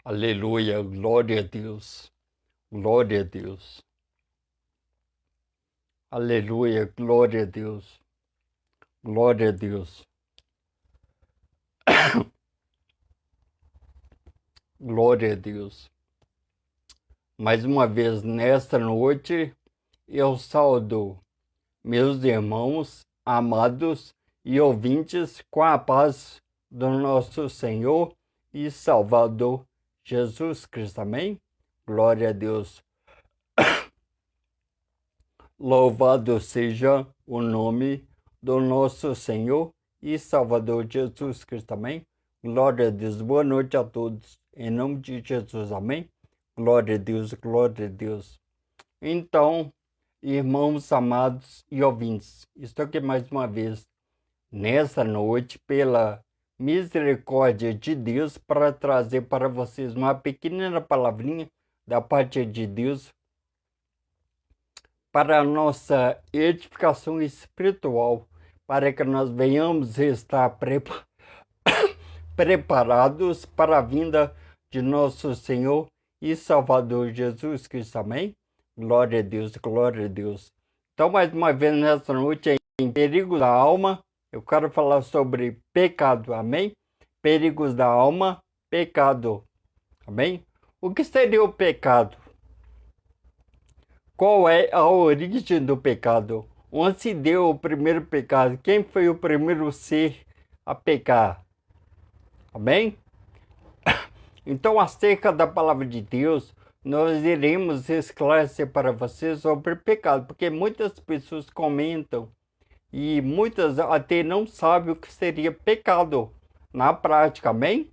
Aleluia, glória a Deus, glória a Deus. Aleluia, glória a Deus, glória a Deus, glória a Deus. Mais uma vez, nesta noite, eu saúdo meus irmãos amados e ouvintes com a paz do nosso Senhor e Salvador Jesus Cristo. Amém? Glória a Deus. Louvado seja o nome do nosso Senhor e Salvador Jesus Cristo. Amém? Glória a Deus. Boa noite a todos. Em nome de Jesus. Amém? Glória a Deus, glória a Deus. Então, irmãos amados e ouvintes, estou aqui mais uma vez nessa noite pela misericórdia de Deus para trazer para vocês uma pequena palavrinha da parte de Deus para a nossa edificação espiritual, para que nós venhamos estar preparados para a vinda de nosso Senhor e Salvador Jesus Cristo. Amém? Glória a Deus, glória a Deus. Então, mais uma vez nessa noite, em Perigos da Alma, eu quero falar sobre pecado. Amém? Perigos da alma, pecado. Amém? O que seria o pecado? Qual é a origem do pecado? Onde se deu o primeiro pecado? Quem foi o primeiro ser a pecar? Amém? Então, acerca da palavra de Deus, nós iremos esclarecer para vocês sobre pecado, porque muitas pessoas comentam e muitas até não sabem o que seria pecado na prática. Amém?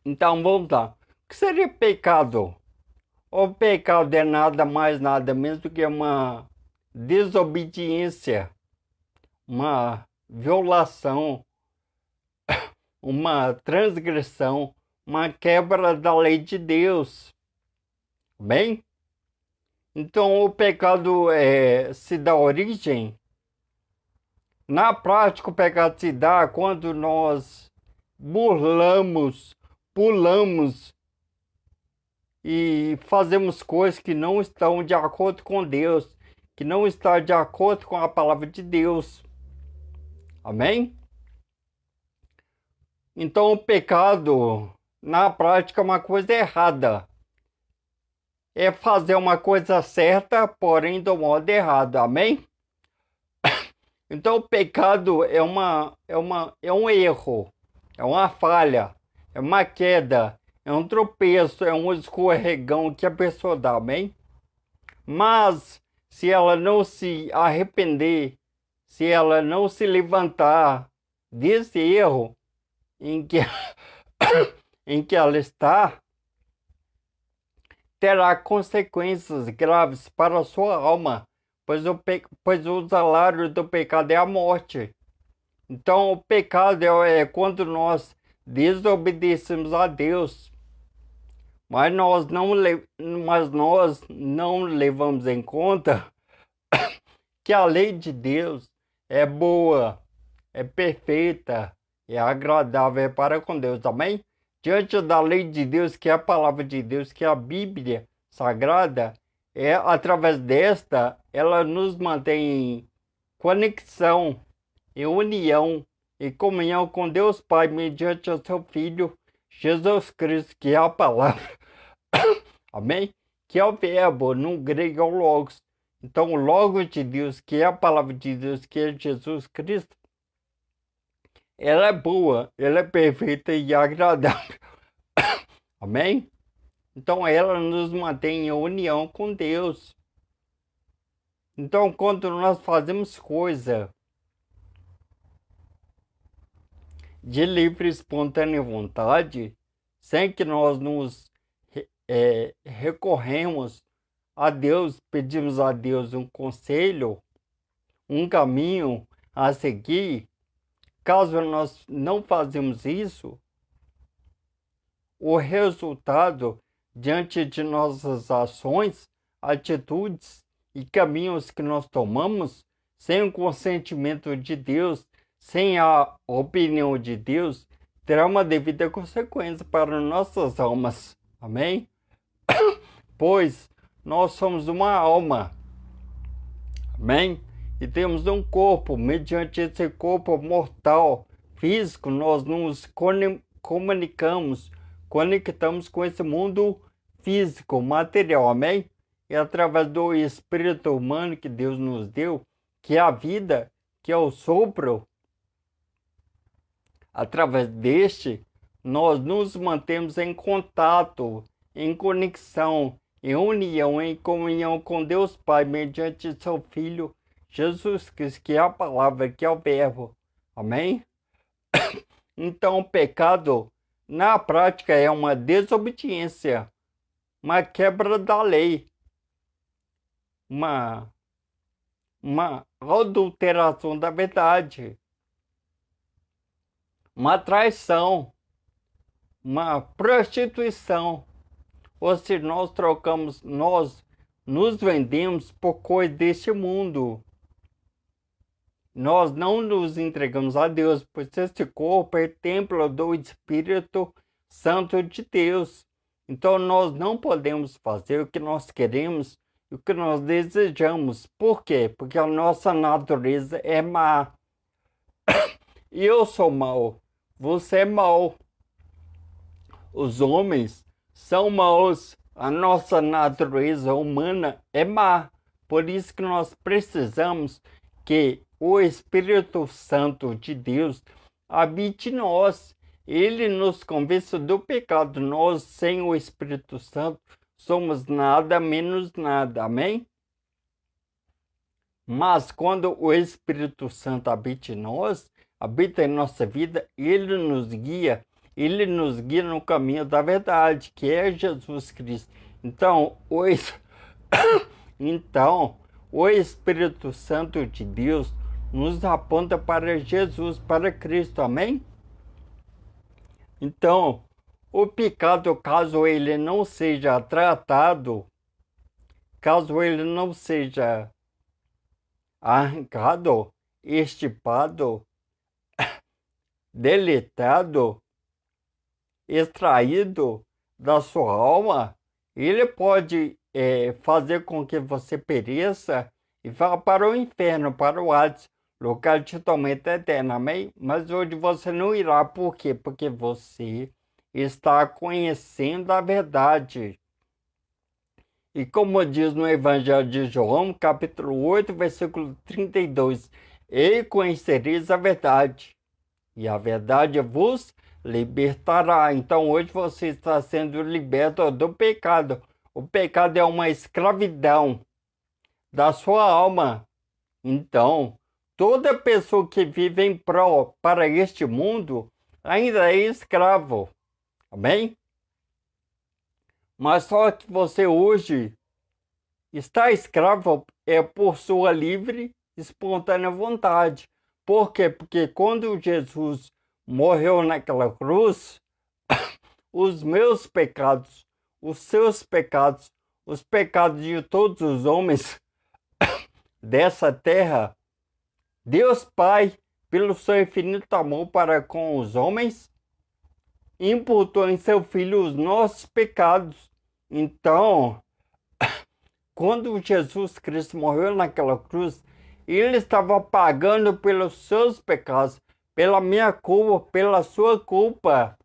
Então, vamos lá. O que seria pecado? O pecado é nada mais, nada menos do que uma desobediência, uma violação, uma transgressão, uma quebra da lei de Deus. Bem? Então, o pecado se dá origem. Na prática, o pecado se dá quando nós pulamos e fazemos coisas que não estão de acordo com Deus, que não estão de acordo com a palavra de Deus. Amém? Então, o pecado, na prática, é uma coisa errada. É fazer uma coisa certa, porém do modo errado. Amém? Então, o pecado é um erro, é uma falha, é uma queda, é um tropeço, é um escorregão que a pessoa dá, amém? Mas, se ela não se arrepender, se ela não se levantar desse erro em que, em que ela está, terá consequências graves para a sua alma, pois o salário do pecado é a morte. Então, o pecado é quando nós desobedecemos a Deus, mas nós não levamos em conta que a lei de Deus é boa, é perfeita, é agradável para com Deus. Amém? Diante da lei de Deus, que é a palavra de Deus, que é a Bíblia Sagrada, através desta, ela nos mantém em conexão, em união, em comunhão com Deus Pai, mediante o seu Filho, Jesus Cristo, que é a palavra. Amém? Que é o verbo, no grego é o logos. Então, o logos de Deus, que é a palavra de Deus, que é Jesus Cristo, ela é boa, ela é perfeita e agradável. Amém? Então, ela nos mantém em união com Deus. Então, quando nós fazemos coisa de livre e espontânea vontade, sem que nós nos recorremos a Deus, pedimos a Deus um conselho, um caminho a seguir, caso nós não fazemos isso, o resultado diante de nossas ações, atitudes e caminhos que nós tomamos, sem o consentimento de Deus, sem a opinião de Deus, terá uma devida consequência para nossas almas. Amém? Pois nós somos uma alma. Amém? E temos um corpo. Mediante esse corpo mortal, físico, nós nos conectamos com esse mundo físico, material. Amém? E através do espírito humano que Deus nos deu, que é a vida, que é o sopro, através deste, nós nos mantemos em contato, em conexão, em união, em comunhão com Deus Pai, mediante seu Filho, Jesus Cristo, que é a palavra, que é o verbo. Amém? Então, o pecado, na prática, é uma desobediência, uma quebra da lei, uma adulteração da verdade, uma traição, uma prostituição. Ou seja, nós nos vendemos por coisas deste mundo. Nós não nos entregamos a Deus, pois esse corpo é templo do Espírito Santo de Deus. Então nós não podemos fazer o que nós queremos e o que nós desejamos. Por quê? Porque a nossa natureza é má. Eu sou mau, você é mau. Os homens são maus, a nossa natureza humana é má. Por isso que nós precisamos que o Espírito Santo de Deus habite em nós. Ele nos convence do pecado. Nós, sem o Espírito Santo, somos nada menos nada. Amém? Mas quando o Espírito Santo habita em nós, habita em nossa vida, ele nos guia no caminho da verdade, que é Jesus Cristo. Então, o Espírito Santo de Deus nos aponta para Jesus, para Cristo. Amém? Então, o pecado, caso ele não seja tratado, caso ele não seja arrancado, extirpado, deletado, extraído da sua alma, ele pode fazer com que você pereça e vá para o inferno, para o Hades, lugar de tormento eterno. Amém? Mas hoje você não irá. Por quê? Porque você está conhecendo a verdade. E como diz no Evangelho de João, capítulo 8, versículo 32, e conhecereis a verdade, e a verdade vos libertará. Então hoje você está sendo liberto do pecado. O pecado é uma escravidão da sua alma. Então, toda pessoa que vive em prol para este mundo ainda é escravo. Amém? Mas só que você hoje está escravo por sua livre, espontânea vontade. Por quê? Porque quando Jesus morreu naquela cruz, os meus pecados, os seus pecados, os pecados de todos os homens dessa terra, Deus Pai, pelo seu infinito amor para com os homens, imputou em seu Filho os nossos pecados. Então, quando Jesus Cristo morreu naquela cruz, ele estava pagando pelos seus pecados, pela minha culpa, pela sua culpa.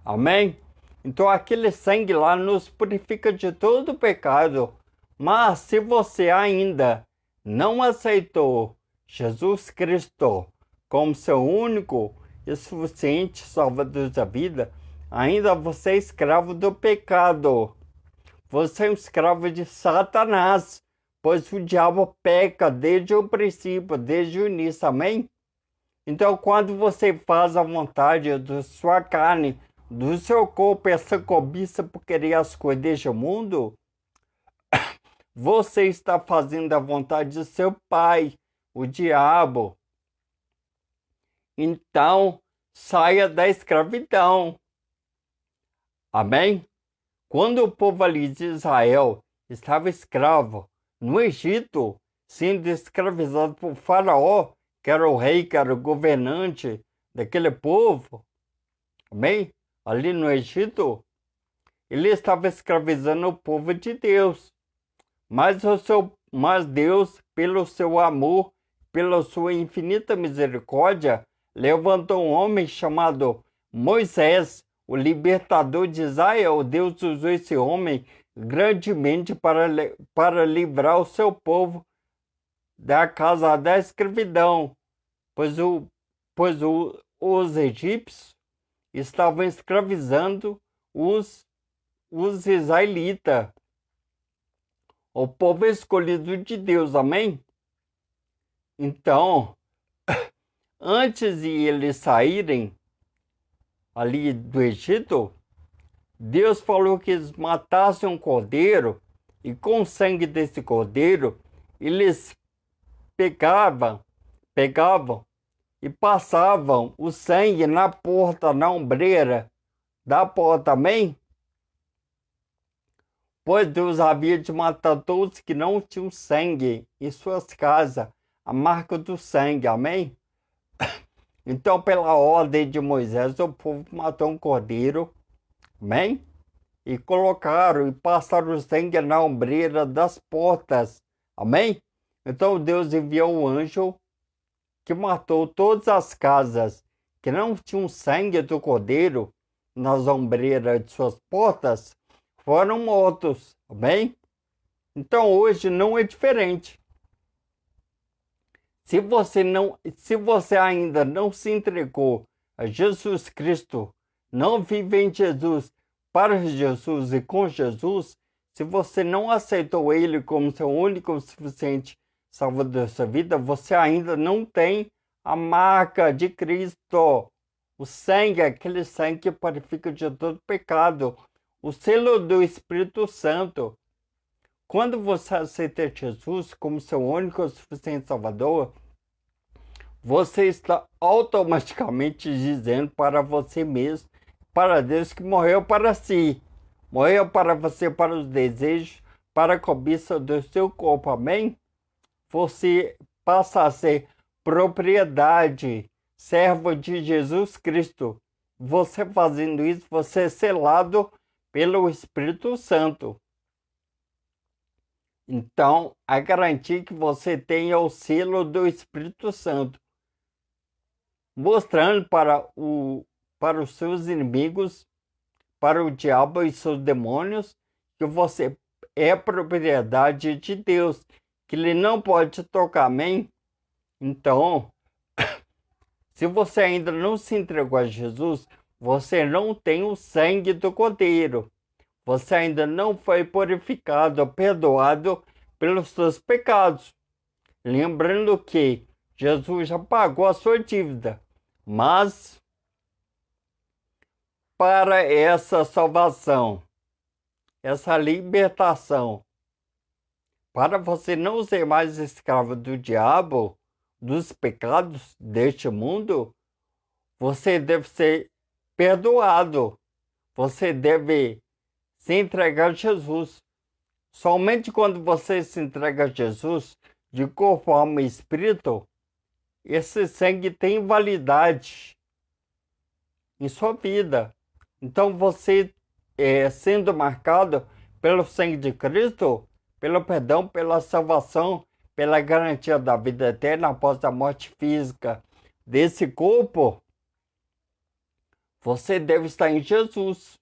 Amém? Então aquele sangue lá nos purifica de todo pecado. Mas se você ainda não aceitou Jesus Cristo como seu único e suficiente Salvador da vida, ainda você é escravo do pecado. Você é um escravo de Satanás, pois o diabo peca desde o princípio, desde o início. Amém? Então, quando você faz a vontade da sua carne, do seu corpo, essa cobiça por querer as coisas deste mundo, você está fazendo a vontade de seu pai, o diabo. Então, saia da escravidão. Amém? Quando o povo ali de Israel estava escravo no Egito, sendo escravizado por Faraó, que era o rei, que era o governante daquele povo, amém? Ali no Egito, ele estava escravizando o povo de Deus. Mas Deus, pelo seu amor, pela sua infinita misericórdia, levantou um homem chamado Moisés, o libertador de Israel. Deus usou esse homem grandemente para livrar o seu povo da casa da escravidão, os egípcios estavam escravizando os israelitas, o povo escolhido de Deus, amém? Então, antes de eles saírem ali do Egito, Deus falou que eles matassem um cordeiro, e com o sangue desse cordeiro, eles pegavam e passavam o sangue na porta, na ombreira da porta, amém? Pois Deus havia de matar todos que não tinham sangue em suas casas, a marca do sangue, amém? Então, pela ordem de Moisés, o povo matou um cordeiro, amém? E colocaram e passaram o sangue na ombreira das portas, amém? Então Deus enviou um anjo que matou todas as casas que não tinham sangue do cordeiro nas ombreiras de suas portas, foram mortos, amém? Então hoje não é diferente. Se você ainda não se entregou a Jesus Cristo, não vive em Jesus, para Jesus e com Jesus, se você não aceitou Ele como seu único e suficiente Salvador da sua vida, você ainda não tem a marca de Cristo. O sangue, aquele sangue que purifica de todo pecado. O selo do Espírito Santo. Quando você aceita Jesus como seu único e suficiente Salvador, você está automaticamente dizendo para você mesmo, para Deus, que morreu para si. Morreu para você, para os desejos, para a cobiça do seu corpo, amém? Você passa a ser propriedade, servo de Jesus Cristo. Você fazendo isso, você é selado pelo Espírito Santo. Então, a garantia que você tem é o selo do Espírito Santo, mostrando para os seus inimigos, para o diabo e seus demônios, que você é propriedade de Deus, que ele não pode te tocar, amém? Então, se você ainda não se entregou a Jesus, você não tem o sangue do Cordeiro. Você ainda não foi purificado, perdoado pelos seus pecados. Lembrando que Jesus já pagou a sua dívida, mas para essa salvação, essa libertação, para você não ser mais escravo do diabo, dos pecados deste mundo, você deve ser perdoado. Você deve se entregar a Jesus. Somente quando você se entrega a Jesus, de corpo, alma e espírito, esse sangue tem validade em sua vida. Então você, sendo marcado pelo sangue de Cristo, pelo perdão, pela salvação, pela garantia da vida eterna após a morte física desse corpo, você deve estar em Jesus.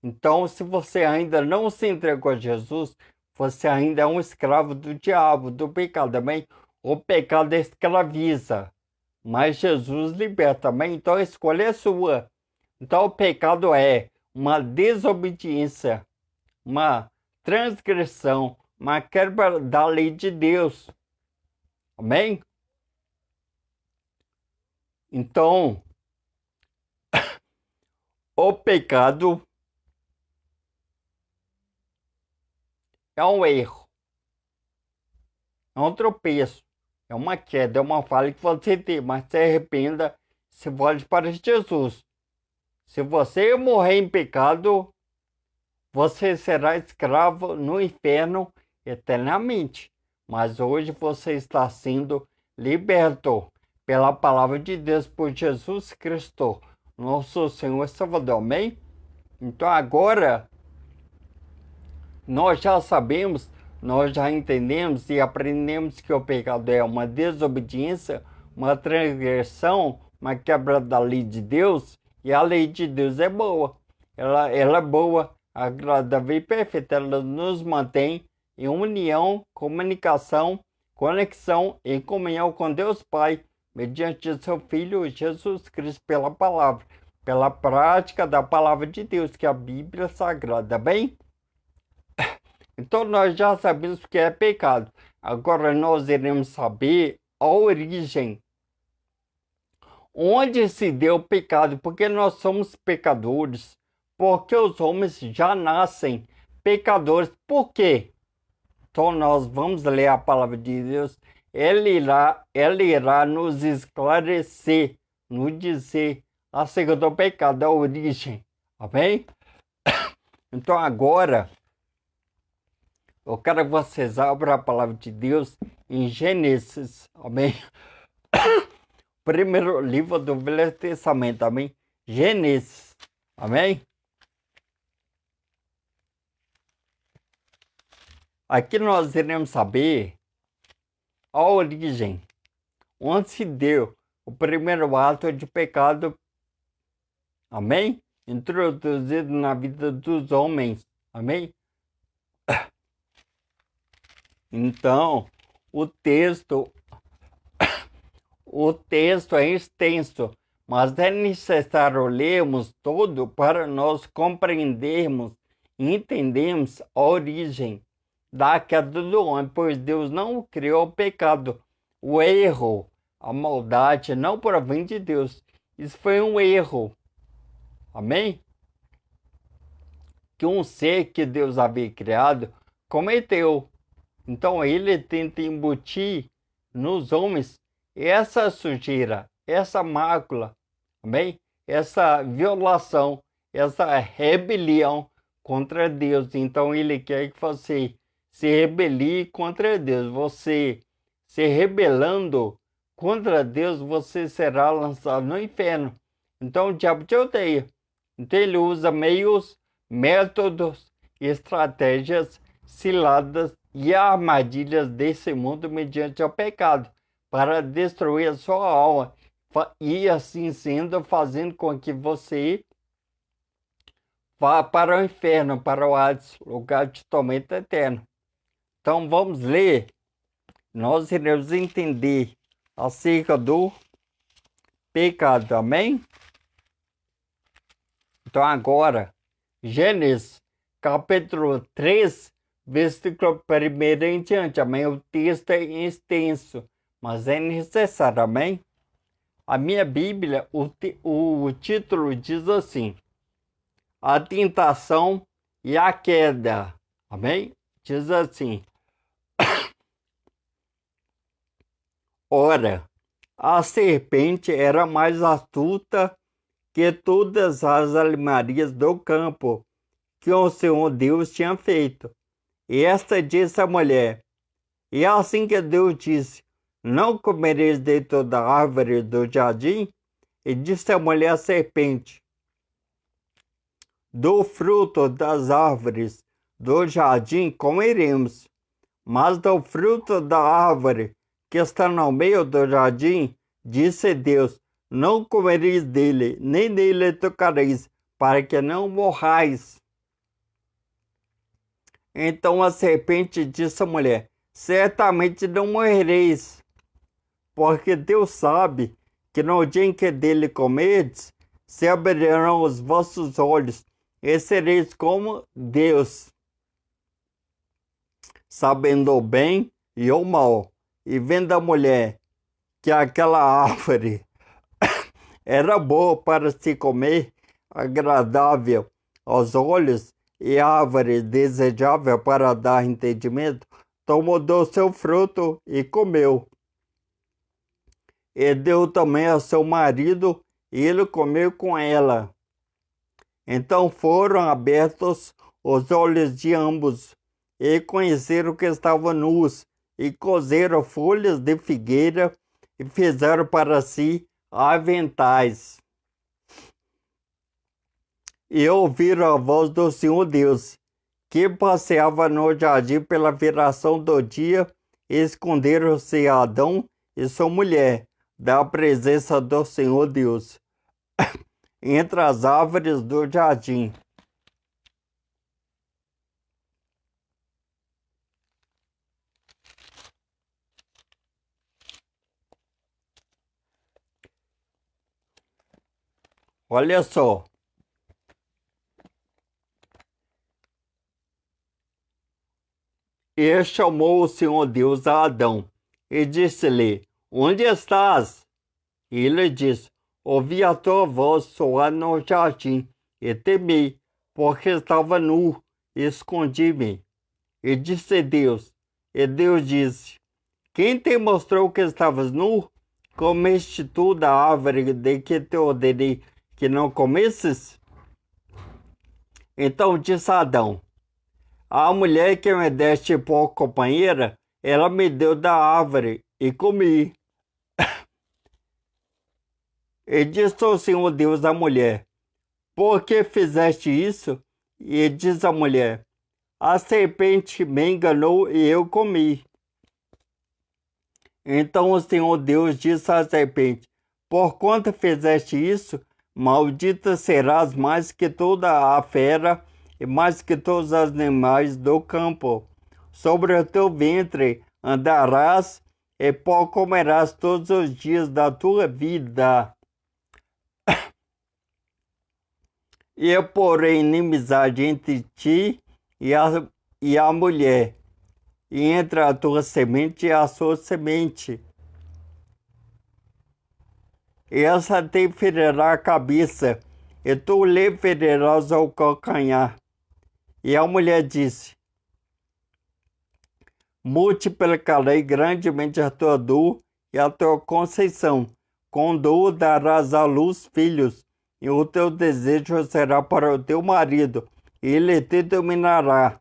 Então, se você ainda não se entregou a Jesus, você ainda é um escravo do diabo, do pecado, amém? O pecado escraviza, mas Jesus liberta, amém? Então a escolha é sua. Então o pecado é uma desobediência, uma transgressão, uma quebra da lei de Deus, amém? Então, o pecado é um erro, é um tropeço, é uma queda, é uma falha que você tem, mas se arrependa, se volte para Jesus. Se você morrer em pecado, você será escravo no inferno eternamente. Mas hoje você está sendo liberto pela palavra de Deus, por Jesus Cristo, nosso Senhor e Salvador. Amém? Então agora, nós já sabemos, nós já entendemos e aprendemos que o pecado é uma desobediência, uma transgressão, uma quebra da lei de Deus, e a lei de Deus é boa. Ela é boa, agradável e perfeita. Ela nos mantém em união, comunicação, conexão e comunhão com Deus Pai, mediante seu Filho Jesus Cristo, pela palavra, pela prática da palavra de Deus, que é a Bíblia Sagrada, bem? Então nós já sabemos que é pecado. Agora nós iremos saber a origem. Onde se deu o pecado? Porque nós somos pecadores. Porque os homens já nascem pecadores. Por quê? Então nós vamos ler a palavra de Deus. Ele irá nos esclarecer, nos dizer acerca do pecado, da origem. Amém? Então agora, eu quero que vocês abram a palavra de Deus em Gênesis. Amém? Primeiro livro do Velho Testamento. Amém? Gênesis. Amém? Aqui nós iremos saber a origem, onde se deu o primeiro ato de pecado, amém? Introduzido na vida dos homens, amém? Então, o texto é extenso, mas é necessário lermos todo para nós compreendermos e entendermos a origem da queda do homem, pois Deus não criou o pecado, o erro, a maldade não provém de Deus. Isso foi um erro, amém? Que um ser que Deus havia criado cometeu. Então ele tenta embutir nos homens essa sujeira, essa mácula, amém? Essa violação, essa rebelião contra Deus. Então ele quer que você se rebelie contra Deus. Você se rebelando contra Deus, você será lançado no inferno. Então o diabo te odeia. Então ele usa meios, métodos, estratégias, ciladas e armadilhas desse mundo mediante o pecado para destruir a sua alma e assim sendo fazendo com que você vá para o inferno, para o Hades, lugar de tormento eterno. Então vamos ler, nós iremos entender acerca do pecado, amém? Então agora, Gênesis capítulo 3, versículo 1 em diante, amém? O texto é extenso, mas é necessário, amém? A minha Bíblia, o título diz assim: a tentação e a queda, amém? Diz assim: ora, a serpente era mais astuta que todas as animarias do campo que o Senhor Deus tinha feito. E esta disse à mulher: e assim que Deus disse, não comereis de toda árvore do jardim? E disse a mulher à serpente: do fruto das árvores do jardim comeremos, mas do fruto da árvore que está no meio do jardim, disse Deus, não comereis dele, nem nele tocareis, para que não morrais. Então a serpente disse à mulher: certamente não morrereis, porque Deus sabe que no dia em que dele comerdes, se abrirão os vossos olhos, e sereis como Deus, sabendo o bem e o mal. E vendo a mulher que aquela árvore era boa para se comer, agradável aos olhos, e árvore desejável para dar entendimento, tomou do seu fruto e comeu. E deu também ao seu marido, e ele comeu com ela. Então foram abertos os olhos de ambos, e conheceram que estavam nus, e cozeram folhas de figueira, e fizeram para si aventais. E ouviram a voz do Senhor Deus, que passeava no jardim pela viração do dia, e esconderam-se Adão e sua mulher da presença do Senhor Deus, entre as árvores do jardim. Olha só. E chamou o Senhor Deus a Adão e disse-lhe: Onde estás? E ele disse: Ouvi a tua voz soar no jardim e temi, porque estava nu e escondi-me. E disse Deus, e Deus disse: Quem te mostrou que estavas nu? Comeste tu da árvore de que te ordenei que não comesses? Então disse Adão: A mulher que me deste por companheira, ela me deu da árvore e comi. E disse o Senhor Deus à mulher: Por que fizeste isso? E diz a mulher: A serpente me enganou e eu comi. Então o Senhor Deus disse à serpente: Porquanto fizeste isso, maldita serás mais que toda a fera e mais que todos os animais do campo. Sobre o teu ventre andarás e pó comerás todos os dias da tua vida. E eu porei inimizade entre ti e a mulher, e entre a tua semente e a sua semente. E essa te ferirá a cabeça, e tu lhe ferirás ao calcanhar. E a mulher disse: Multiplicarei grandemente a tua dor e a tua conceição. Com dor darás à luz filhos, e o teu desejo será para o teu marido, e ele te dominará.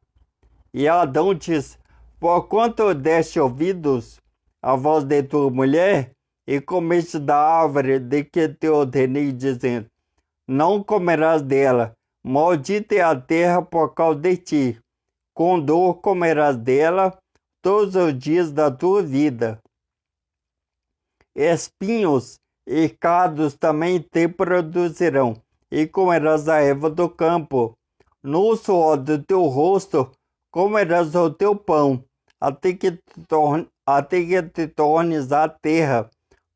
E Adão disse: Porquanto deste ouvidos à voz de tua mulher, e comeste da árvore de que te ordenei, dizendo: Não comerás dela, maldita é a terra por causa de ti. Com dor comerás dela todos os dias da tua vida. Espinhos e cardos também te produzirão, e comerás a erva do campo. No suor do teu rosto comerás o teu pão, até que te tornes a terra,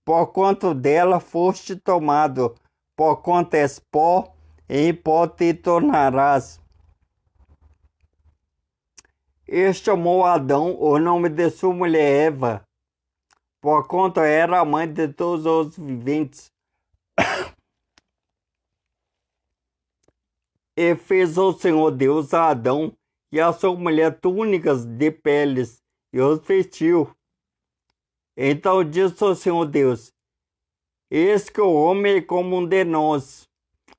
porquanto dela foste tomado, porquanto és pó, e em pó te tornarás. E chamou Adão o nome de sua mulher Eva, porquanto era a mãe de todos os viventes. E fez o Senhor Deus a Adão e a sua mulher túnicas de peles, e os vestiu. Então disse o Senhor Deus: Eis que o homem é como um de nós,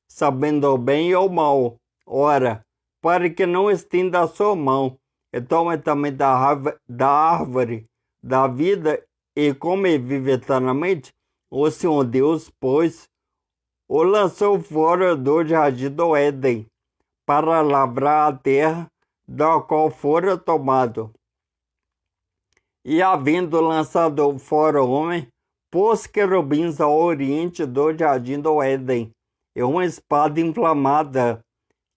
sabendo o bem e o mal. Ora, para que não estenda a sua mão, e tome também da árvore da vida, e come e vive eternamente, o Senhor Deus, pois, o lançou fora do jardim do Éden, para lavrar a terra, da qual fora tomado. E havendo lançado fora o homem, pôs querubins ao oriente do jardim do Éden, e uma espada inflamada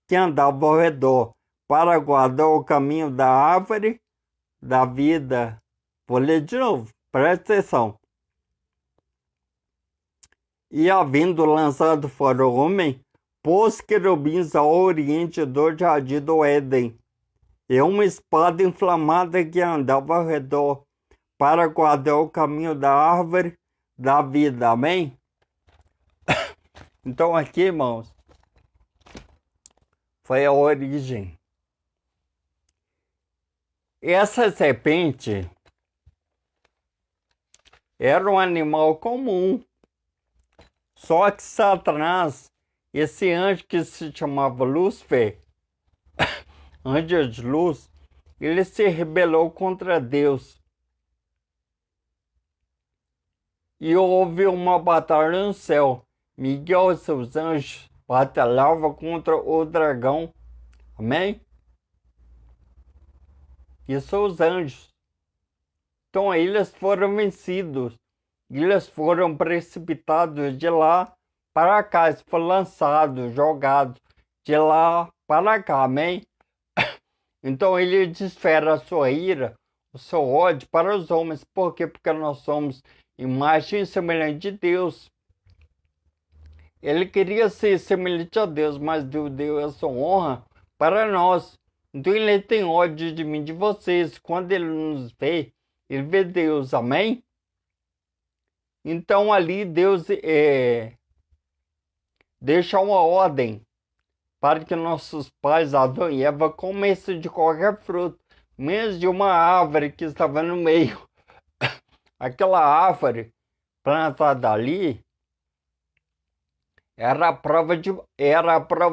que andava ao redor, para guardar o caminho da árvore da vida. Vou ler de novo, presta atenção. E havendo lançado fora o homem, pôs querubins ao oriente do jardim do Éden, e uma espada inflamada que andava ao redor, para guardar o caminho da árvore da vida. Amém? Então aqui, irmãos, foi a origem. Essa serpente era um animal comum, só que Satanás, esse anjo que se chamava Lúcifer, anjo de luz, ele se rebelou contra Deus. e houve uma batalha no céu. Miguel e seus anjos batalhavam contra o dragão. Amém? E seus anjos. Então eles foram vencidos. Eles foram precipitados de lá para cá. Eles foram lançados, jogados de lá para cá. Amém? Então ele desfere a sua ira, o seu ódio para os homens. Por quê? Porque nós somos imagem e semelhança de Deus. Ele queria ser semelhante a Deus, mas Deus deu essa honra para nós. Então ele tem ódio de mim, de vocês. Quando ele nos vê, ele vê Deus. Amém? Então ali Deus deixa uma ordem para que nossos pais, Adão e Eva, comessem de qualquer fruto, menos de uma árvore que estava no meio. Aquela árvore plantada ali era a prova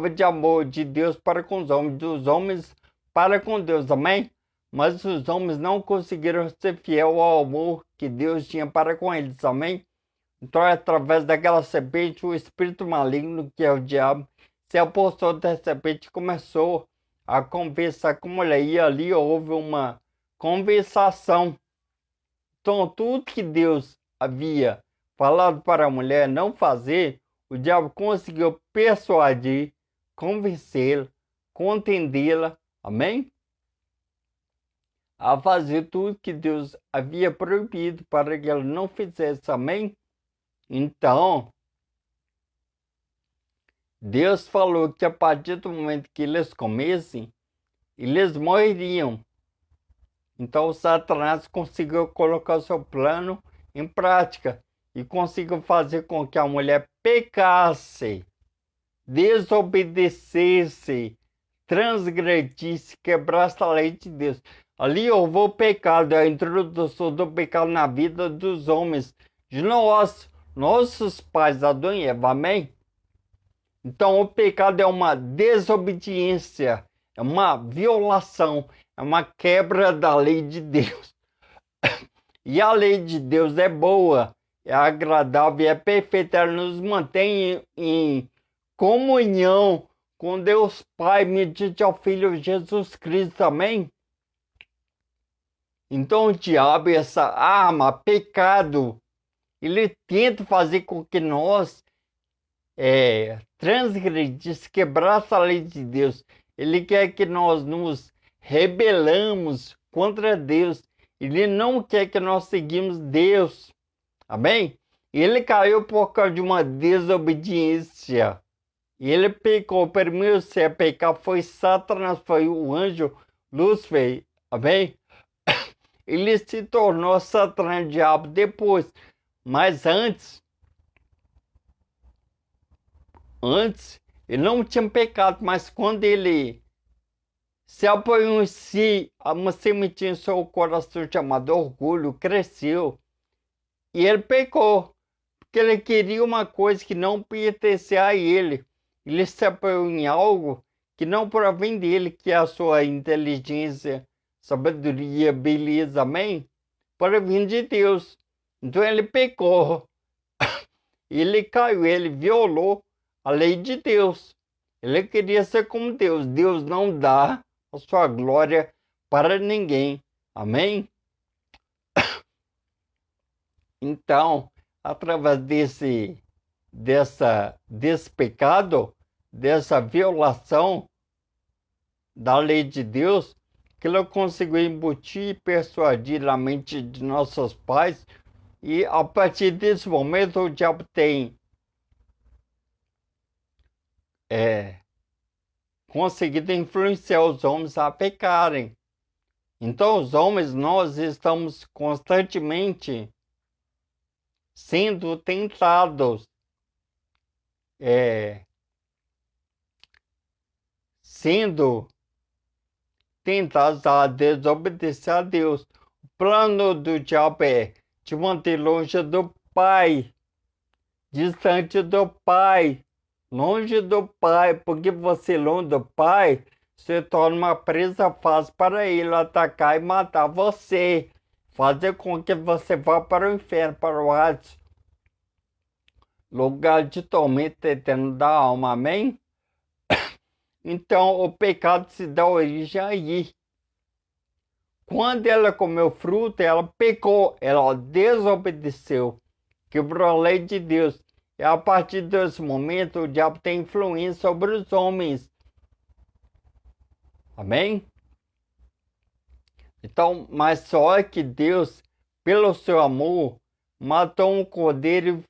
de amor de Deus para com os homens, dos homens para com Deus, amém? Mas os homens não conseguiram ser fiel ao amor que Deus tinha para com eles, amém? Então, através daquela serpente, o espírito maligno, que é o diabo, se apossou da serpente e começou a conversar com a mulher. E ali houve uma conversação. Então, tudo que Deus havia falado para a mulher não fazer, o diabo conseguiu persuadir, convencê-la, contendê-la, amém? A fazer tudo que Deus havia proibido para que ela não fizesse, amém? Então, Deus falou que a partir do momento que eles comessem, eles morreriam. Então, Satanás conseguiu colocar o seu plano em prática e conseguiu fazer com que a mulher pecasse, desobedecesse, transgredisse, quebrasse a lei de Deus. Ali houve o pecado, a introdução do pecado na vida dos homens, de nós, nossos pais, Adão e Eva, amém? Então o pecado é uma desobediência, é uma violação, é uma quebra da lei de Deus. E a lei de Deus é boa, é agradável e é perfeita, ela nos mantém em comunhão com Deus Pai, mediante ao Filho Jesus Cristo, amém? Então o diabo, essa arma, pecado, ele tenta fazer com que nós transgredisse, quebrasse a lei de Deus. Ele quer que nós nos rebelamos contra Deus. Ele não quer que nós seguimos Deus. Amém? Ele caiu por causa de uma desobediência. E ele pecou. O primeiro a pecar foi Satanás, foi o anjo Lúcifer. Amém? Ele se tornou Satanás, diabo, depois. Mas antes, ele não tinha pecado, mas quando ele se apoiou em si, uma sementinha em seu coração chamada orgulho, cresceu. E ele pecou, porque ele queria uma coisa que não pertencia a ele. Ele se apoiou em algo que não provém dele, que é a sua inteligência, sabedoria, beleza, amém? Provém de Deus. Então ele pecou. Ele caiu, ele violou a lei de Deus. Ele queria ser como Deus. Deus não dá a sua glória para ninguém. Amém? Então, através desse pecado, dessa violação da lei de Deus, que ele conseguiu embutir e persuadir a mente de nossos pais. E a partir desse momento o diabo tem conseguido influenciar os homens a pecarem. Então os homens, nós estamos constantemente sendo tentados, a desobedecer a Deus. O plano do diabo é te manter longe do Pai, distante do Pai, longe do Pai, porque você longe do Pai se torna uma presa fácil para ele atacar e matar você, fazer com que você vá para o inferno, para o Hades, lugar de tormento eterno da alma, amém? Então, o pecado se dá origem aí. Quando ela comeu fruto, ela pecou, ela desobedeceu, quebrou a lei de Deus. E a partir desse momento, o diabo tem influência sobre os homens. Amém? Então, mas só que Deus, pelo seu amor, matou um cordeiro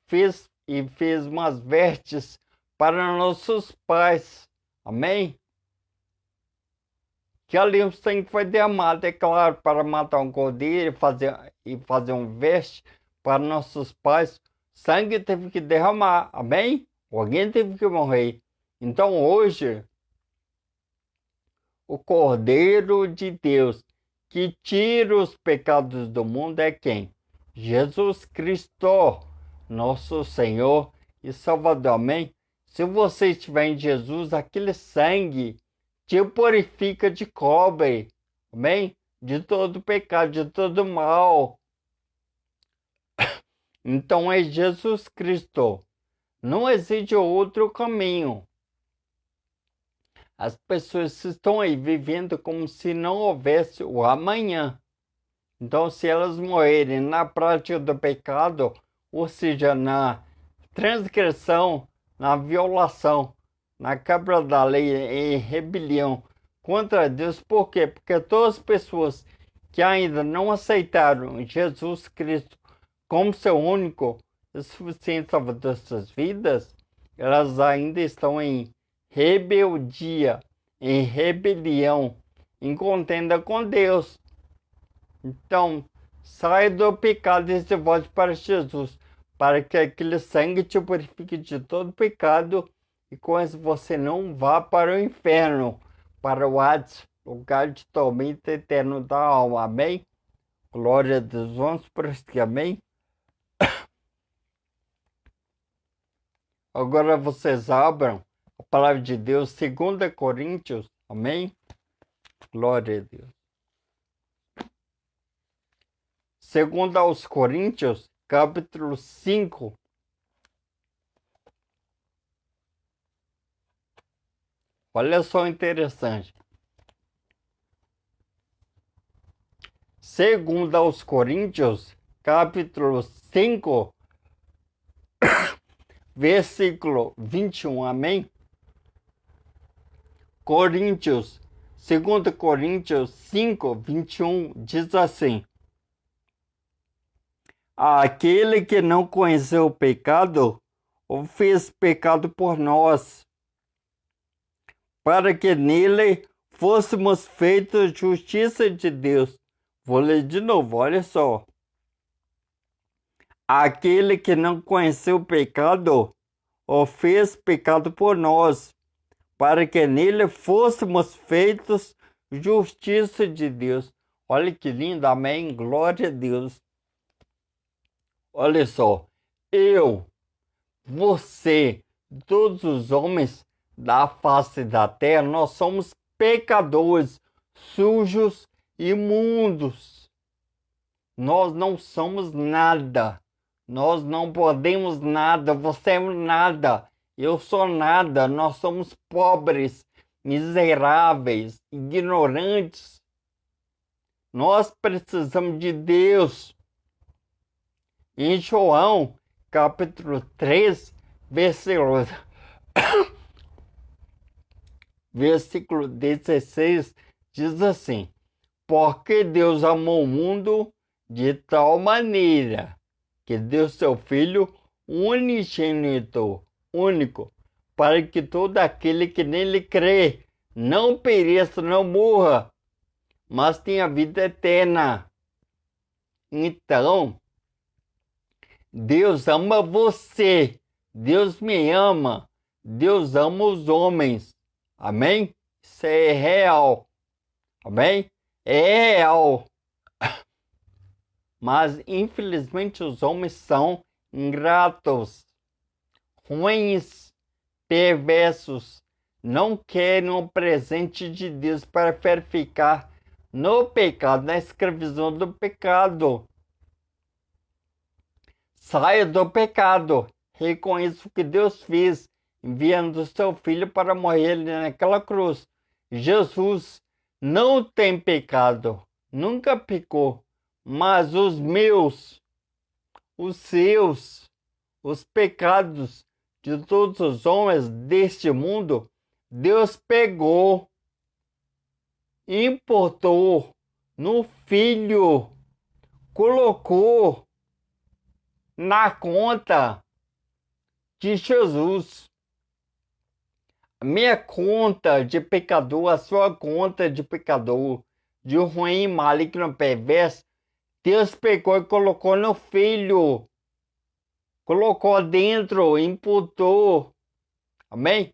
e fez umas vestes para nossos pais. Amém? Que ali o sangue foi derramado, é claro, para matar um cordeiro e fazer um veste para nossos pais. Sangue teve que derramar, amém? Alguém teve que morrer. Então hoje, o Cordeiro de Deus que tira os pecados do mundo é quem? Jesus Cristo, nosso Senhor e Salvador, amém? Se você estiver em Jesus, aquele sangue te purifica de cobre, amém? De todo pecado, de todo mal. Então é Jesus Cristo. Não existe outro caminho. As pessoas estão aí vivendo como se não houvesse o amanhã. Então, se elas morrerem na prática do pecado, ou seja, na transgressão, na violação, na quebra da lei, em rebelião contra Deus, por quê? Porque todas as pessoas que ainda não aceitaram Jesus Cristo como seu único e suficiente salvador de suas vidas, elas ainda estão em rebeldia, em rebelião, em contenda com Deus. Então, saia do pecado e se volte para Jesus, para que aquele sangue te purifique de todo pecado e com isso você não vá para o inferno, para o Hades, lugar de tormento eterno da alma. Amém? Glória a Deus. Vamos prosseguir, amém? Agora vocês abram a palavra de Deus, 2 Coríntios, amém? Glória a Deus. 2 aos Coríntios, capítulo 5. Olha só interessante. 2 aos Coríntios, capítulo 5, versículo 21, amém? Coríntios, 2 Coríntios 5, 21, diz assim: aquele que não conheceu o pecado, o fez pecado por nós, para que nele fôssemos feitos justiça de Deus. Vou ler de novo, olha só. Aquele que não conheceu o pecado, o fez pecado por nós, para que nele fôssemos feitos justiça de Deus. Olha que lindo, amém? Glória a Deus. Olha só, eu, você, todos os homens da face da terra, nós somos pecadores, sujos, imundos. Nós não somos nada. Nós não podemos nada. Você é nada. Eu sou nada. Nós somos pobres, miseráveis, ignorantes. Nós precisamos de Deus. Em João, capítulo 3, versículo 16, diz assim: porque Deus amou o mundo de tal maneira que deu seu Filho unigênito, único, para que todo aquele que nele crê não pereça, não morra, mas tenha vida eterna. Então, Deus ama você, Deus me ama, Deus ama os homens, amém? Isso é real, amém? É real. Mas, infelizmente, os homens são ingratos, ruins, perversos, não querem o presente de Deus para ficar no pecado, na escravidão do pecado. Saia do pecado reconheça o que Deus fez, enviando o seu filho para morrer ali naquela cruz. Jesus não tem pecado, nunca pecou, mas os meus, os seus, os pecados de todos os homens deste mundo, Deus pegou, importou no Filho, colocou na conta de Jesus. A minha conta de pecador, a sua conta de pecador, de ruim, maligno, perverso, Deus pegou e colocou no Filho. Colocou dentro, imputou. Amém?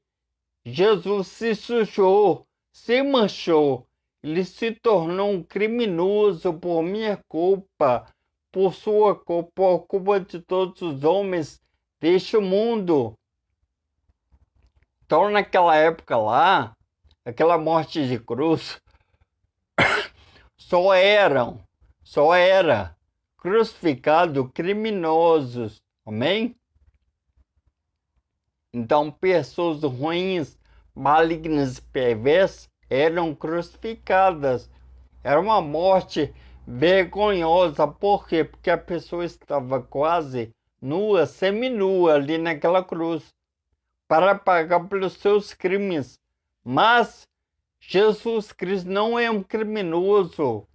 Jesus se sujou, se manchou. Ele se tornou um criminoso por minha culpa, por sua culpa, por culpa de todos os homens deste mundo. Então, naquela época lá, aquela morte de cruz, só era crucificado criminosos. Amém? Então, pessoas ruins, malignas e perversas eram crucificadas. Era uma morte vergonhosa. Por quê? Porque a pessoa estava quase nua, seminua ali naquela cruz, para pagar pelos seus crimes. Mas Jesus Cristo não é um criminoso.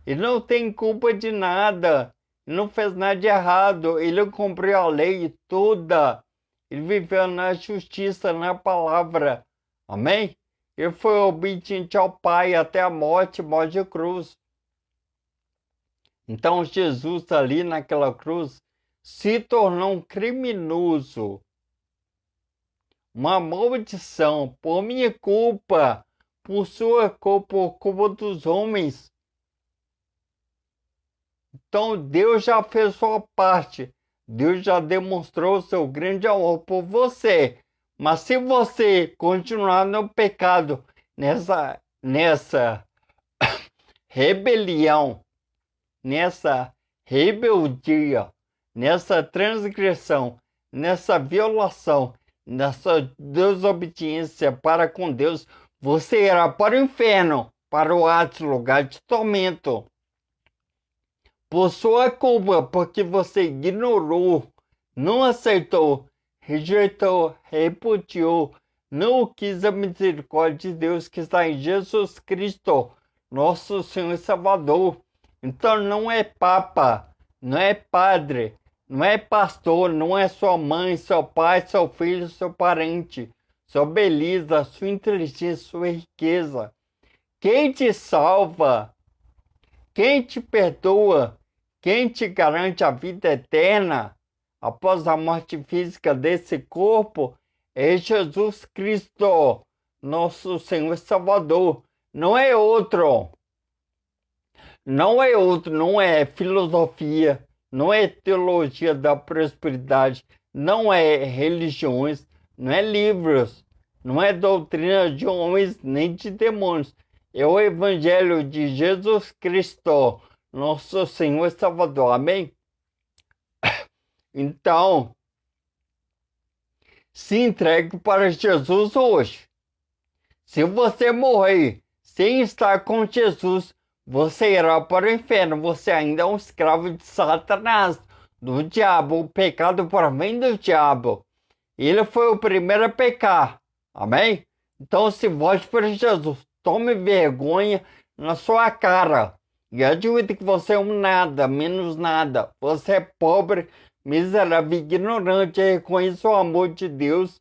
Ele não tem culpa de nada. Ele não fez nada de errado. Ele cumpriu a lei toda. Ele viveu na justiça, na palavra. Amém? Ele foi obediente ao Pai até a morte de cruz. Então Jesus ali naquela cruz se tornou um criminoso. Uma maldição por minha culpa, por sua culpa, por culpa dos homens. Então Deus já fez sua parte. Deus já demonstrou seu grande amor por você. Mas se você continuar no pecado, nessa rebelião, nessa rebeldia, nessa transgressão, nessa violação, nessa desobediência para com Deus, você irá para o inferno, para o Hades, lugar de tormento. Por sua culpa, porque você ignorou, não aceitou, rejeitou, repudiou, não quis a misericórdia de Deus que está em Jesus Cristo, nosso Senhor e Salvador. Então não é papa, não é padre, não é pastor, não é sua mãe, seu pai, seu filho, seu parente, sua beleza, sua inteligência, sua riqueza. Quem te salva, quem te perdoa, quem te garante a vida eterna após a morte física desse corpo é Jesus Cristo, nosso Senhor e Salvador. Não é outro. Não é outro, não é filosofia, não é teologia da prosperidade, não é religiões, não é livros, não é doutrina de homens nem de demônios. É o Evangelho de Jesus Cristo, nosso Senhor e Salvador. Amém? Então, se entregue para Jesus hoje. Se você morrer sem estar com Jesus, você irá para o inferno. Você ainda é um escravo de Satanás, do diabo. O pecado provém do diabo. Ele foi o primeiro a pecar. Amém? Então se volte para Jesus. Tome vergonha na sua cara. E admita que você é um nada, menos nada. Você é pobre, miserável, ignorante. E reconheça o amor de Deus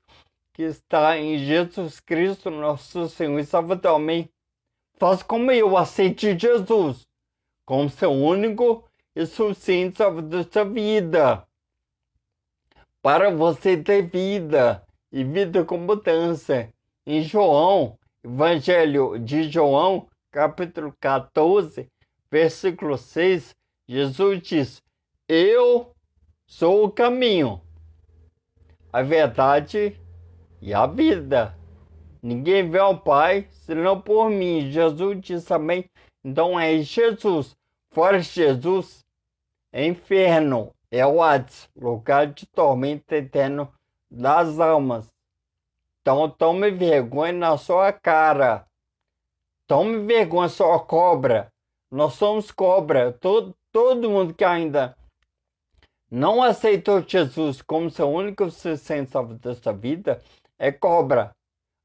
que está em Jesus Cristo, nosso Senhor e Salvador. Amém? Faça como eu, aceite Jesus como seu único e suficiente Salvador da sua vida. Para você ter vida e vida com abundância. Em João, Evangelho de João, capítulo 14, versículo 6, Jesus diz: eu sou o caminho, a verdade e a vida. Ninguém vê ao Pai senão por mim. Jesus disse amém. Então é Jesus. Fora Jesus, é inferno, é o Hades, lugar de tormento eterno das almas. Então tome vergonha na sua cara. Tome vergonha, sua cobra. Nós somos cobra. Todo mundo que ainda não aceitou Jesus como seu único suficiente salvador dessa vida é cobra.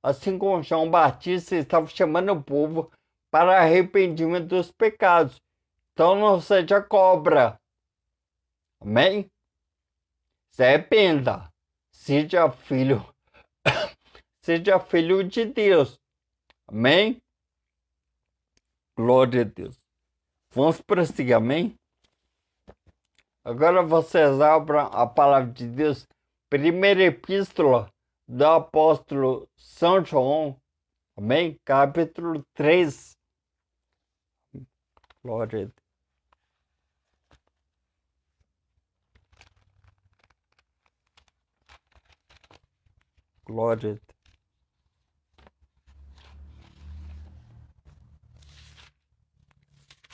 Assim como João Batista estava chamando o povo para arrependimento dos pecados. Então não seja cobra. Amém? Se arrependa. Seja filho. Seja filho de Deus. Amém? Glória a Deus. Vamos prosseguir, amém? Agora vocês abram a palavra de Deus. Primeira epístola do apóstolo São João. Amém? Capítulo 3. Glória a Deus. Glória a Deus.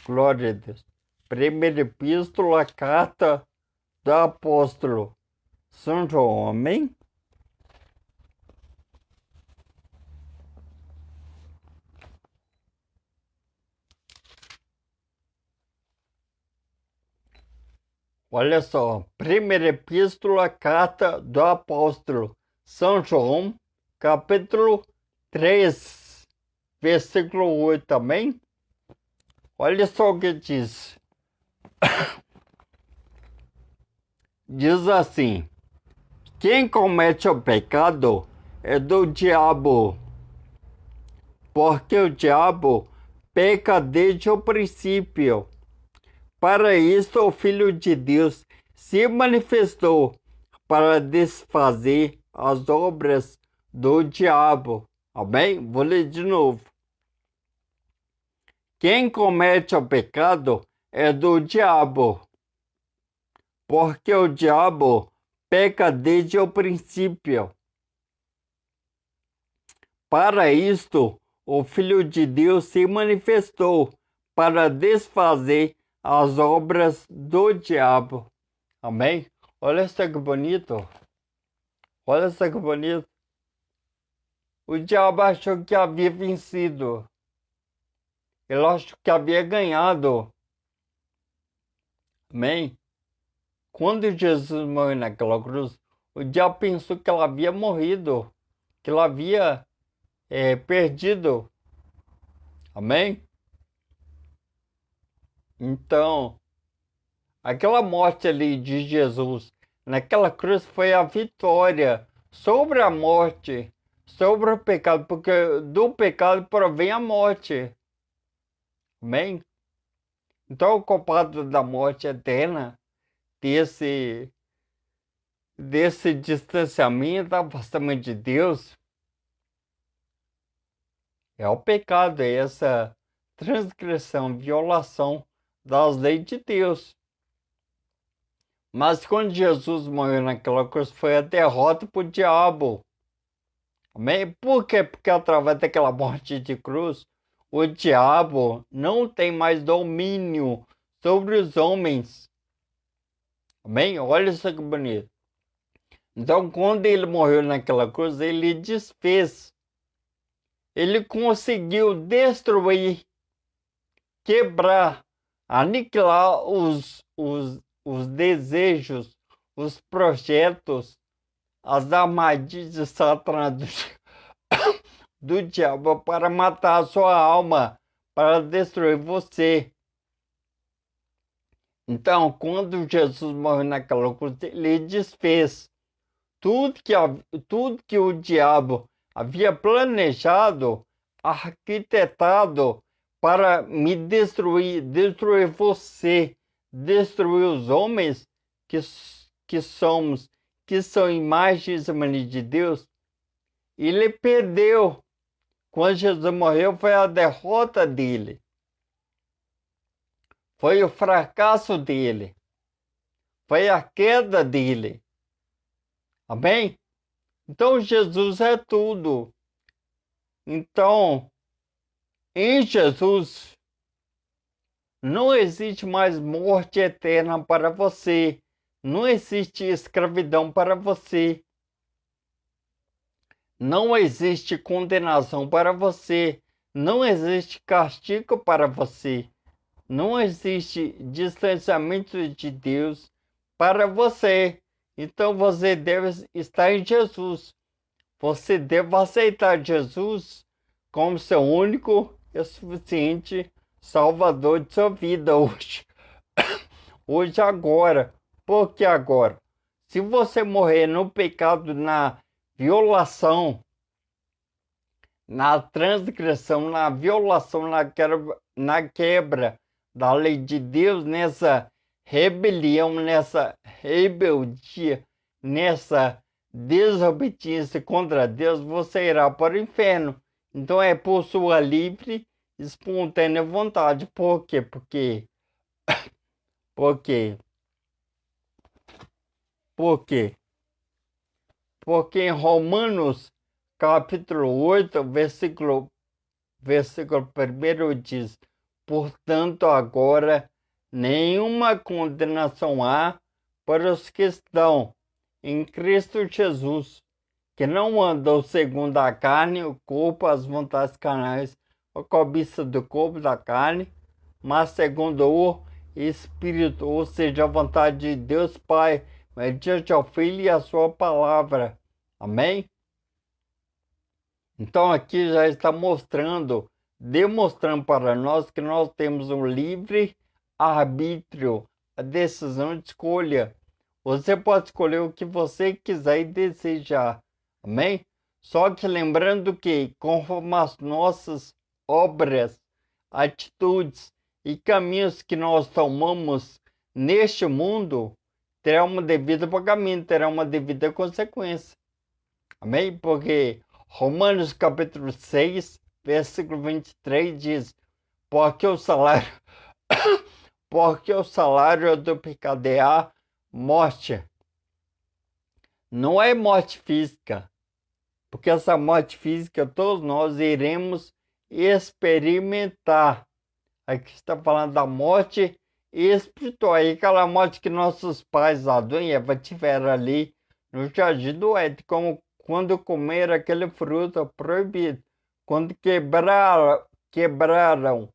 Glória a Deus. Primeira epístola, carta do apóstolo São João. Amém? Olha só, primeira epístola, carta do apóstolo São João, capítulo 3, versículo 8 também. Olha só o que diz. Diz assim: quem comete o pecado é do diabo, porque o diabo peca desde o princípio. Para isso, o Filho de Deus se manifestou para desfazer as obras do diabo. Amém? Vou ler de novo. Quem comete o pecado é do diabo, porque o diabo peca desde o princípio. Para isto, o Filho de Deus se manifestou para desfazer as obras do diabo. Amém? Olha só que bonito. Olha só que bonito. O diabo achou que havia vencido. Ele achou que havia ganhado. Amém? Quando Jesus morreu naquela cruz, o diabo pensou que ela havia morrido, que ela havia perdido. Amém? Então, aquela morte ali de Jesus naquela cruz foi a vitória sobre a morte, sobre o pecado, porque do pecado provém a morte. Amém? Então, o culpado da morte eterna, desse distanciamento, afastamento de Deus, é o pecado, é essa transgressão, violação das leis de Deus. Mas quando Jesus morreu naquela cruz, foi a derrota para o diabo. Amém? Por quê? Porque através daquela morte de cruz, o diabo não tem mais domínio sobre os homens. Amém? Olha isso que bonito. Então, quando ele morreu naquela cruz, ele desfez. Ele conseguiu destruir, quebrar, aniquilar os desejos, os projetos, as armadilhas de Satanás do diabo para matar a sua alma, para destruir você. Então, quando Jesus morreu naquela cruz, ele desfez tudo que o diabo havia planejado, arquitetado para me destruir você, destruir os homens que somos, que são imagens e semelhança de Deus. Ele perdeu. Quando Jesus morreu, foi a derrota dele. Foi o fracasso dele. Foi a queda dele. Amém? Então, Jesus é tudo. Então, em Jesus, não existe mais morte eterna para você. Não existe escravidão para você. Não existe condenação para você. Não existe castigo para você. Não existe distanciamento de Deus para você. Então você deve estar em Jesus. Você deve aceitar Jesus como seu único e suficiente Salvador de sua vida hoje. Hoje, agora. Por que agora? Se você morrer no pecado, na violação, na transgressão, na violação, na quebra da lei de Deus, nessa rebelião, nessa rebeldia, nessa desobediência contra Deus, você irá para o inferno. Então é por sua livre, espontânea vontade. Por quê? Por quê? Por quê? Porque em Romanos capítulo 8, versículo 1 diz: portanto, agora nenhuma condenação há para os que estão em Cristo Jesus, que não andam segundo a carne, o corpo, as vontades carnais, a cobiça do corpo, da carne, mas segundo o Espírito, ou seja, a vontade de Deus Pai, mediante ao Filho e a sua palavra. Amém? Então aqui já está demonstrando para nós que nós temos um livre arbítrio, a decisão de escolha. Você pode escolher o que você quiser e desejar. Amém? Só que lembrando que conforme as nossas obras, atitudes e caminhos que nós tomamos neste mundo, terá um devido pagamento, terá uma devida consequência. Amém? Porque Romanos capítulo 6, versículo 23 diz: porque o salário, porque o salário do pecado é a morte. Não é morte física, porque essa morte física todos nós iremos experimentar. Aqui está falando da morte espiritual, e aquela morte que nossos pais, Adão e Eva, tiveram ali no jardim do Éden, como quando comeram aquele fruto proibido, quando quebraram,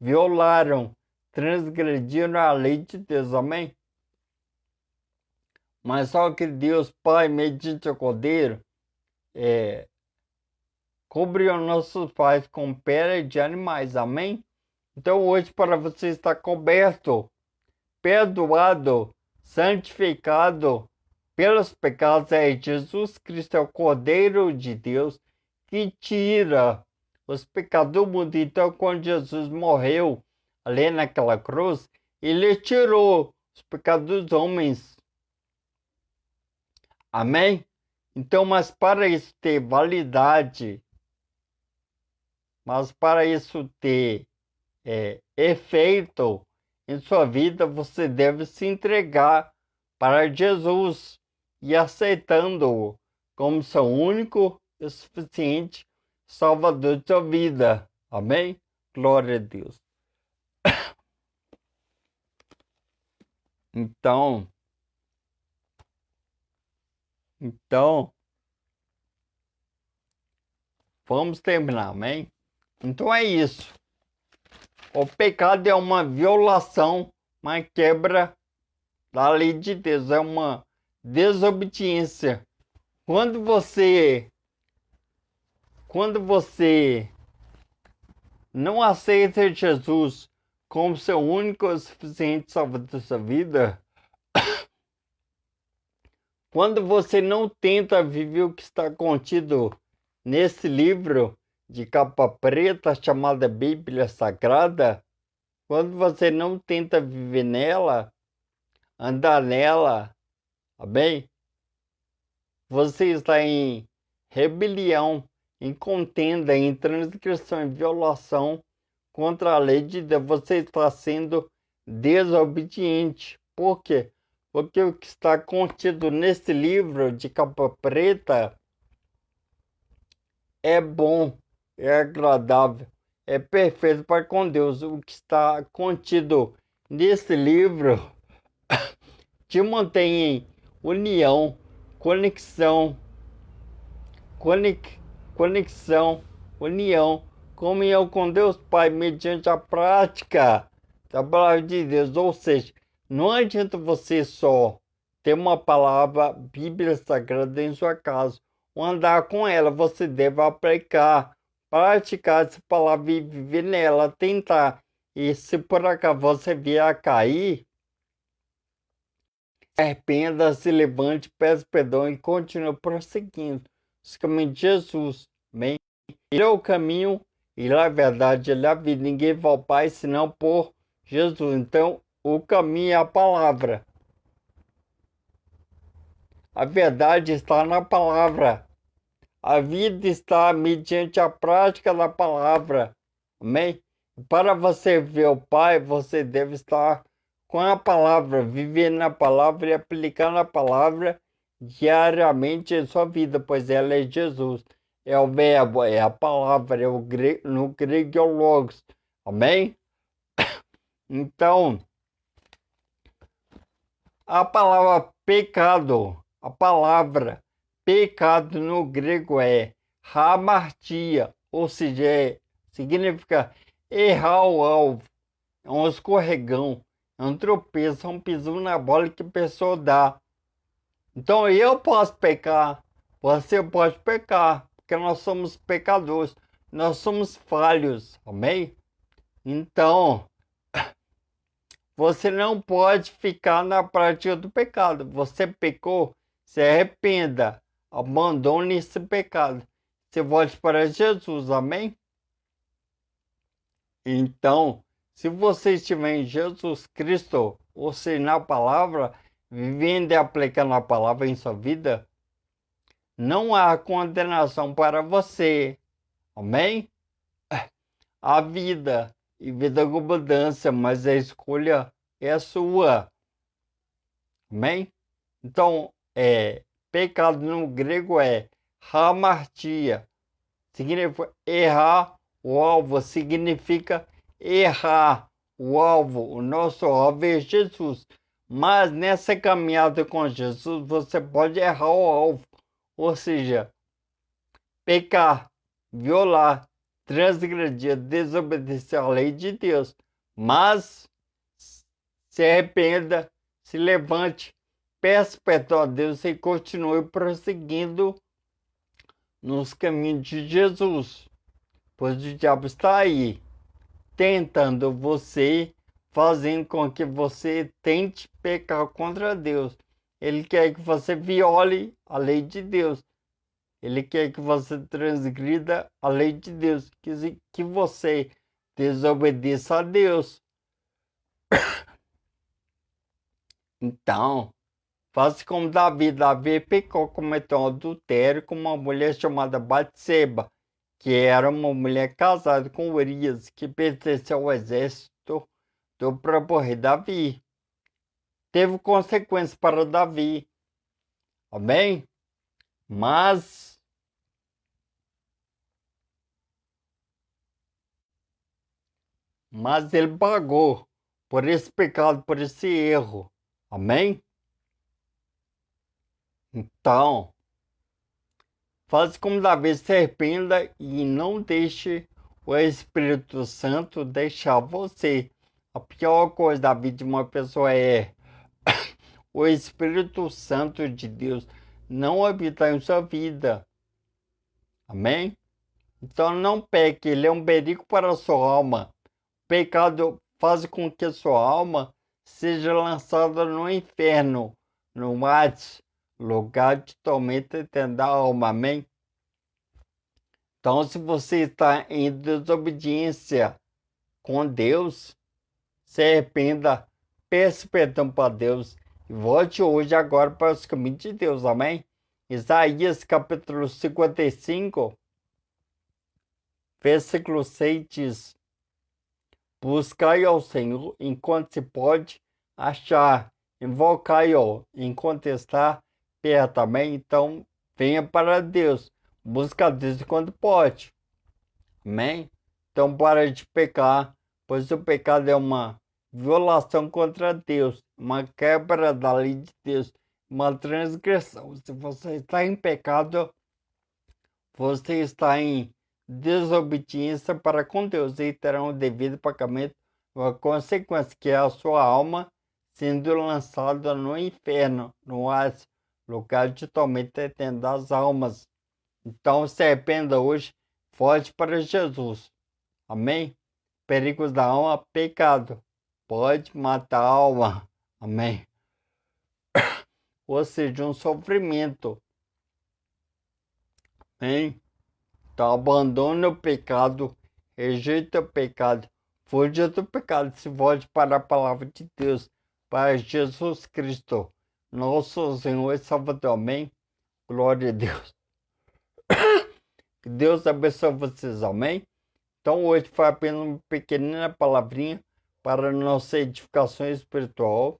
violaram, transgrediram a lei de Deus, amém? Mas só que Deus Pai, mediante o Cordeiro, cobriu nossos pais com pele de animais, amém? Então hoje, para você estar coberto, perdoado, santificado pelos pecados, Jesus Cristo é o Cordeiro de Deus que tira os pecados do mundo. Então, quando Jesus morreu ali naquela cruz, ele tirou os pecados dos homens. Amém? Então, mas para isso ter validade, mas para isso ter efeito em sua vida, você deve se entregar para Jesus e aceitando-o como seu único e suficiente Salvador de sua vida. Amém? Glória a Deus. Então, vamos terminar, amém? Então é isso. O pecado é uma violação, uma quebra da lei de Deus, é uma desobediência. Quando você não aceita Jesus como seu único e suficiente Salvador da sua vida, quando você não tenta viver o que está contido nesse livro de capa preta chamada Bíblia Sagrada, quando você não tenta viver nela, andar nela, amém? Você está em rebelião, em contenda, em transgressão, em violação contra a lei de Deus. Você está sendo desobediente. Por quê? Porque o que está contido nesse livro de capa preta é bom, é agradável, é perfeito para com Deus. O que está contido nesse livro te mantém em união, conexão, conexão, união, comunhão com Deus Pai, mediante a prática da palavra de Deus. Ou seja, não adianta você só ter uma palavra, Bíblia Sagrada em sua casa, ou andar com ela, você deve aplicar, praticar essa palavra e viver nela, tentar. E se por acaso você vier a cair, arrependa, se levante, peça perdão e continue prosseguindo os caminhos de Jesus. Amém? Ele é o caminho, ele é a verdade, ele é a vida. Ninguém vai ao Pai senão por Jesus. Então, o caminho é a palavra. A verdade está na palavra. A vida está mediante a prática da palavra. Amém? Para você ver o Pai, você deve estar com a palavra, viver na palavra e aplicar na palavra diariamente em sua vida, pois ela é Jesus. É o verbo, é a palavra, no grego é o logos. Amém? Então, a palavra pecado, a palavra pecado no grego é hamartia, ou seja, significa errar o alvo, é um escorregão, é um tropeço, é um pisão na bola que a pessoa dá. Então eu posso pecar, você pode pecar, porque nós somos pecadores, nós somos falhos, amém? Então, você não pode ficar na prática do pecado. Você pecou, se arrependa, abandone esse pecado. Você volte para Jesus, amém? Então, se você estiver em Jesus Cristo, ou seja, na palavra, vivendo e aplicando a palavra em sua vida, não há condenação para você, amém? Há vida e vida com abundância, mas a escolha é sua, amém? Então, pecado no grego é hamartia, significa errar o alvo, significa errar o alvo. O nosso alvo é Jesus. Mas nessa caminhada com Jesus, você pode errar o alvo, ou seja, pecar, violar, transgredir, desobedecer à lei de Deus. Mas se arrependa, se levante, peça perdão a Deus e continue prosseguindo nos caminhos de Jesus, pois o diabo está aí, tentando você, fazendo com que você tente pecar contra Deus. Ele quer que você viole a lei de Deus. Ele quer que você transgrida a lei de Deus, que você desobedeça a Deus. Então, faça como Davi. Davi pecou, cometeu um adultério com uma mulher chamada Batseba, que era uma mulher casada com Urias, que pertencia ao exército do próprio rei Davi. Teve consequências para Davi. Amém? Mas ele pagou por esse pecado, por esse erro. Amém? Então, faça como Davi, se arrependa e não deixe o Espírito Santo deixar você. A pior coisa da vida de uma pessoa é o Espírito Santo de Deus não habitar em sua vida. Amém? Então não peque, ele é um perigo para a sua alma. O pecado faz com que a sua alma seja lançada no inferno, no Hades, lugar de tormento eterno da alma. Amém? Então, se você está em desobediência com Deus, se arrependa, peça perdão para Deus e volte hoje agora para os caminhos de Deus. Amém? Isaías capítulo 55, versículo 6 diz: buscai ao Senhor enquanto se pode achar, invocai-o enquanto está perto. Amém? Então, venha para Deus, busca Deus enquanto pode. Amém? Então, para de pecar, pois o pecado é uma violação contra Deus, uma quebra da lei de Deus, uma transgressão. Se você está em pecado, você está em desobediência para com Deus e terá um devido pagamento, uma consequência que é a sua alma sendo lançada no inferno, no Hades, lugar de tormento eterno das almas. Então se arrependa hoje, foge para Jesus. Amém? Perigos da alma, pecado. Pode matar a alma. Amém? Ou seja, um sofrimento. Amém? Então abandone o pecado, rejeita o pecado, fuja do pecado, se volte para a palavra de Deus, para Jesus Cristo, nosso Senhor e Salvador. Amém? Glória a Deus. Que Deus abençoe vocês. Amém? Então hoje foi apenas uma pequenina palavrinha para nossa edificação espiritual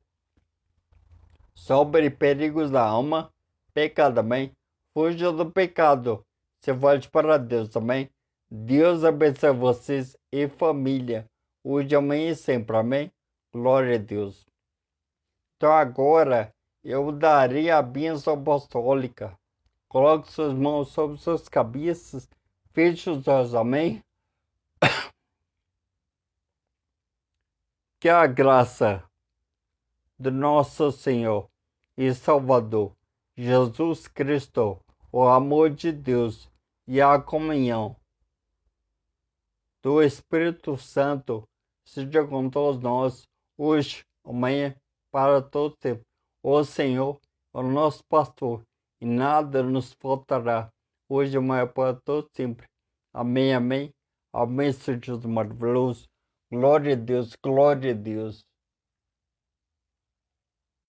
sobre perigos da alma, pecado. Amém? Fuja do pecado. Você volte para Deus, amém? Deus abençoe vocês e família, hoje, amanhã e sempre, amém? Glória a Deus. Então agora eu darei a bênção apostólica. Coloque suas mãos sobre suas cabeças, feche os olhos, amém? Que a graça do nosso Senhor e Salvador, Jesus Cristo, o amor de Deus e a comunhão do Espírito Santo seja com todos nós, hoje, amanhã, para todo tempo. O Senhor é o nosso pastor e nada nos faltará, hoje, amanhã, para todo sempre. Amém, amém. Amém, Senhor Jesus maravilhoso. Glória a Deus, glória a Deus.